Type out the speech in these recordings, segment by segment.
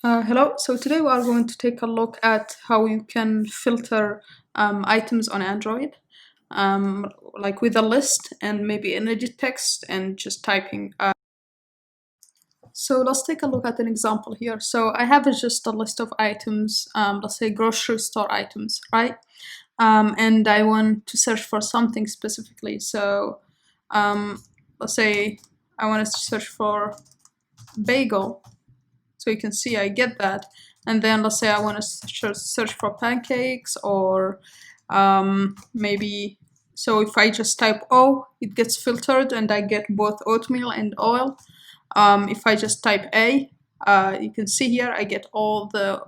Hello, so today we are going to take a look at how you can filter items on Android, like with a list and maybe an edit text and just typing. So let's take a look at an example here. So I have just a list of items, let's say grocery store items, right? And I want to search for something specifically. So let's say I want to search for bagel. So you can see I get that. And then let's say I want to search for pancakes or maybe, so if I just type O, it gets filtered and I get both oatmeal and oil. If I just type A, you can see here I get all the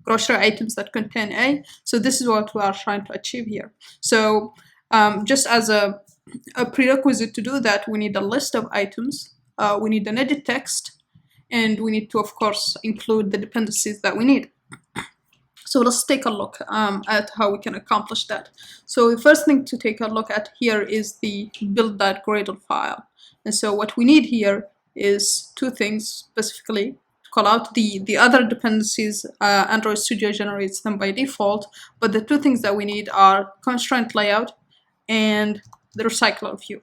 grocery items that contain A. So this is what we are trying to achieve here. So just as a prerequisite to do that, we need a list of items, we need an edit text, and we need to, of course, include the dependencies that we need. So let's take a look at how we can accomplish that. So the first thing to take a look at here is the build.gradle file. And so what we need here is two things specifically. To call out the other dependencies, Android Studio generates them by default, but the two things that we need are constraint layout and the recycler view.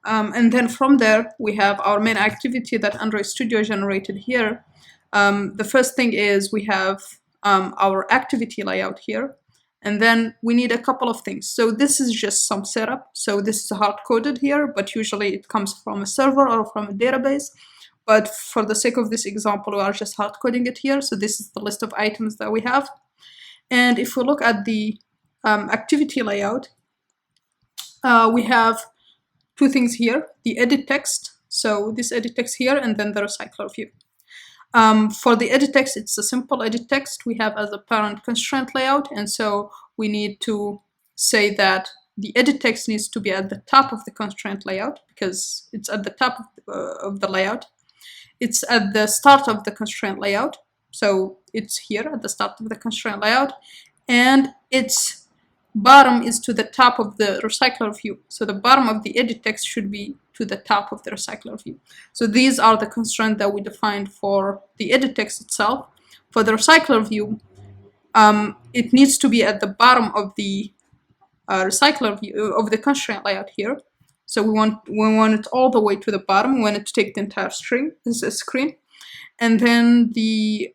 And then from there, we have our main activity that Android Studio generated here. The first thing is we have our activity layout here. And then we need a couple of things. So this is just some setup. So this is hard-coded here, but usually it comes from a server or from a database. But for the sake of this example, we are just hard-coding it here. So this is the list of items that we have. And if we look at the activity layout, we have two things here, the edit text, so this edit text here, and then the recycler view. For the edit text, it's a simple edit text we have as a parent constraint layout, and so we need to say that the edit text needs to be at the top of the constraint layout because it's at the top of the layout. It's at the start of the constraint layout, so it's here at the start of the constraint layout, and its bottom is to the top of the recycler view. So the bottom of the edit text should be to the top of the recycler view. So these are the constraints that we defined for the edit text itself. For the recycler view, it needs to be at the bottom of the recycler view of the constraint layout here. So we want it all the way to the bottom. We want it to take the entire screen. And then the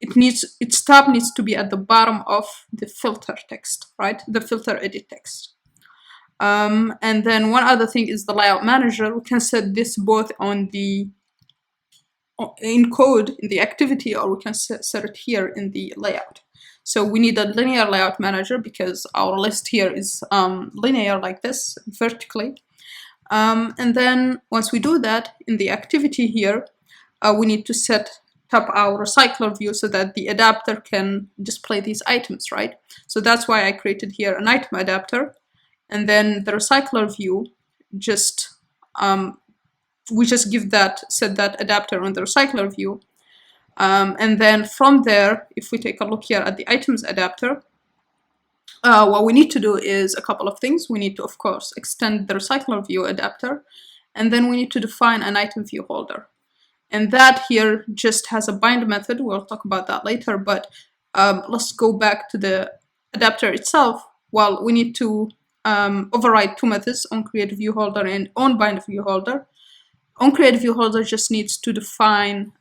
its top needs to be at the bottom of the filter text, right? The filter edit text. And then one other thing is the layout manager. We can set this both on the in code in the activity, or we can set it here in the layout. So we need a linear layout manager because our list here is linear like this, vertically. And then once we do that in the activity here, we need to set up our recycler view so that the adapter can display these items, right? So that's why I created here an item adapter, and then the recycler view just we just set that adapter on the recycler view, and then from there, if we take a look here at the items adapter, what we need to do is a couple of things. We need to, of course, extend the recycler view adapter, and then we need to define an item view holder. And that here just has a bind method. We'll talk about that later, but let's go back to the adapter itself. Well, we need to override two methods, onCreateViewHolder and onBindViewHolder. onCreateViewHolder just needs to define,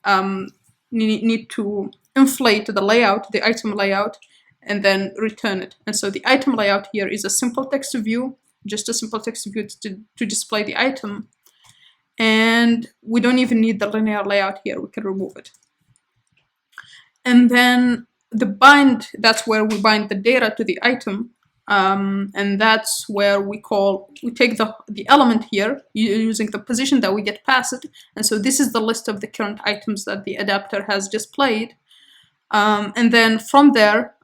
need to inflate the layout, the item layout, and then return it. And so the item layout here is a simple text view, just a simple text view to display the item. And we don't even need the linear layout here, we can remove it. And then the bind, that's where we bind the data to the item. And that's where we take the element here using the position that we get past it. And so this is the list of the current items that the adapter has displayed. And then from there,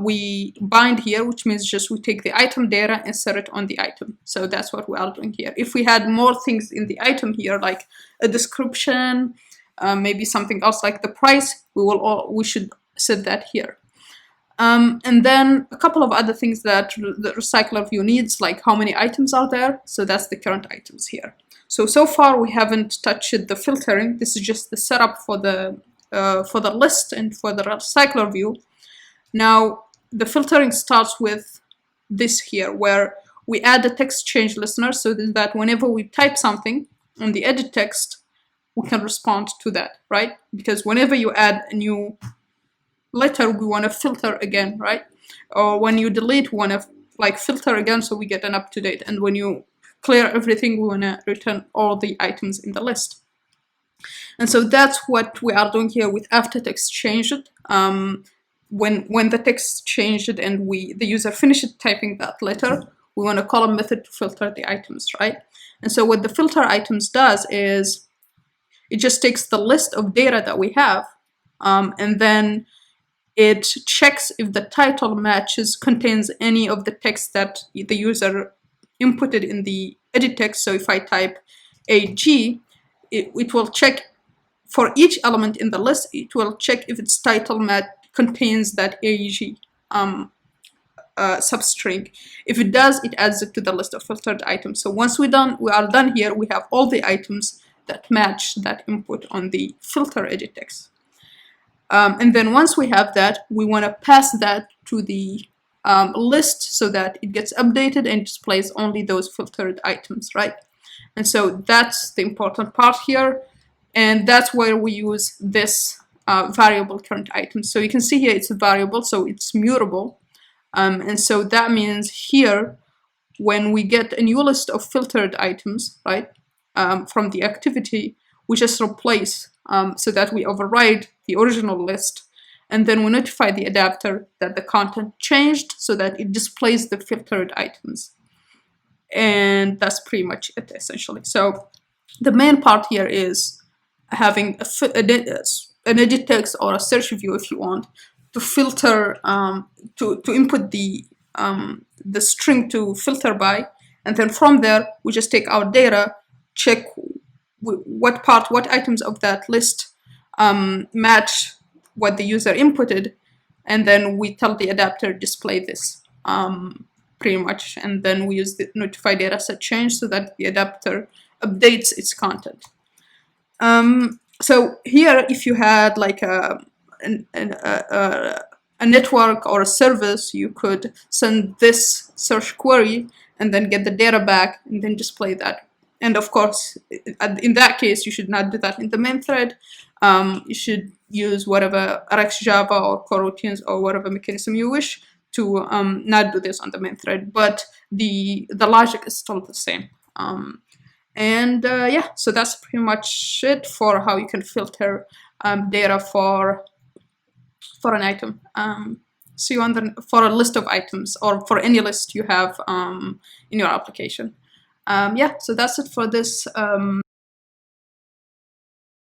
we bind here, which means just we take the item data and set it on the item. So that's what we are doing here. If we had more things in the item here, like a description, maybe something else like the price, we should set that here. And then a couple of other things that the recycler view needs, like how many items are there. So that's the current items here. So far we haven't touched the filtering. This is just the setup for the list and for the recycler view. Now the filtering starts with this here, where we add a text change listener so that whenever we type something on the edit text, we can respond to that, right? Because whenever you add a new letter, we want to filter again, right? Or when you delete, we want to like filter again so we get an up-to-date. And when you clear everything, we want to return all the items in the list. And so that's what we are doing here with after text changed. When the text changed and the user finished typing that letter, we want to call a method to filter the items, right? And so what the filter items does is it just takes the list of data that we have, and then it checks if the title contains any of the text that the user inputted in the edit text. So if I type AG, it will check for each element in the list. It will check if its title contains that AG substring. If it does, it adds it to the list of filtered items. So once we are done here, we have all the items that match that input on the filter edit text. And then once we have that, we want to pass that to the list so that it gets updated and displays only those filtered items, right? And so that's the important part here. And that's where we use this variable current item. So you can see here it's a variable, so it's mutable. And so that means here, when we get a new list of filtered items, right, from the activity, we just replace so that we override the original list, and then we notify the adapter that the content changed so that it displays the filtered items. And that's pretty much it, essentially. So the main part here is having an edit text or a search view, if you want, to filter, to input the string to filter by, and then from there we just take our data, check what items of that list match what the user inputted, and then we tell the adapter display this, pretty much, and then we use the notify dataset change so that the adapter updates its content. So here, if you had like a network or a service, you could send this search query and then get the data back and then display that. And of course, in that case, you should not do that in the main thread. You should use whatever RxJava or coroutines or whatever mechanism you wish to not do this on the main thread. But the logic is still the same. Yeah, so that's pretty much it for how you can filter data for an item. See you for a list of items or for any list you have in your application. Yeah, so that's it for this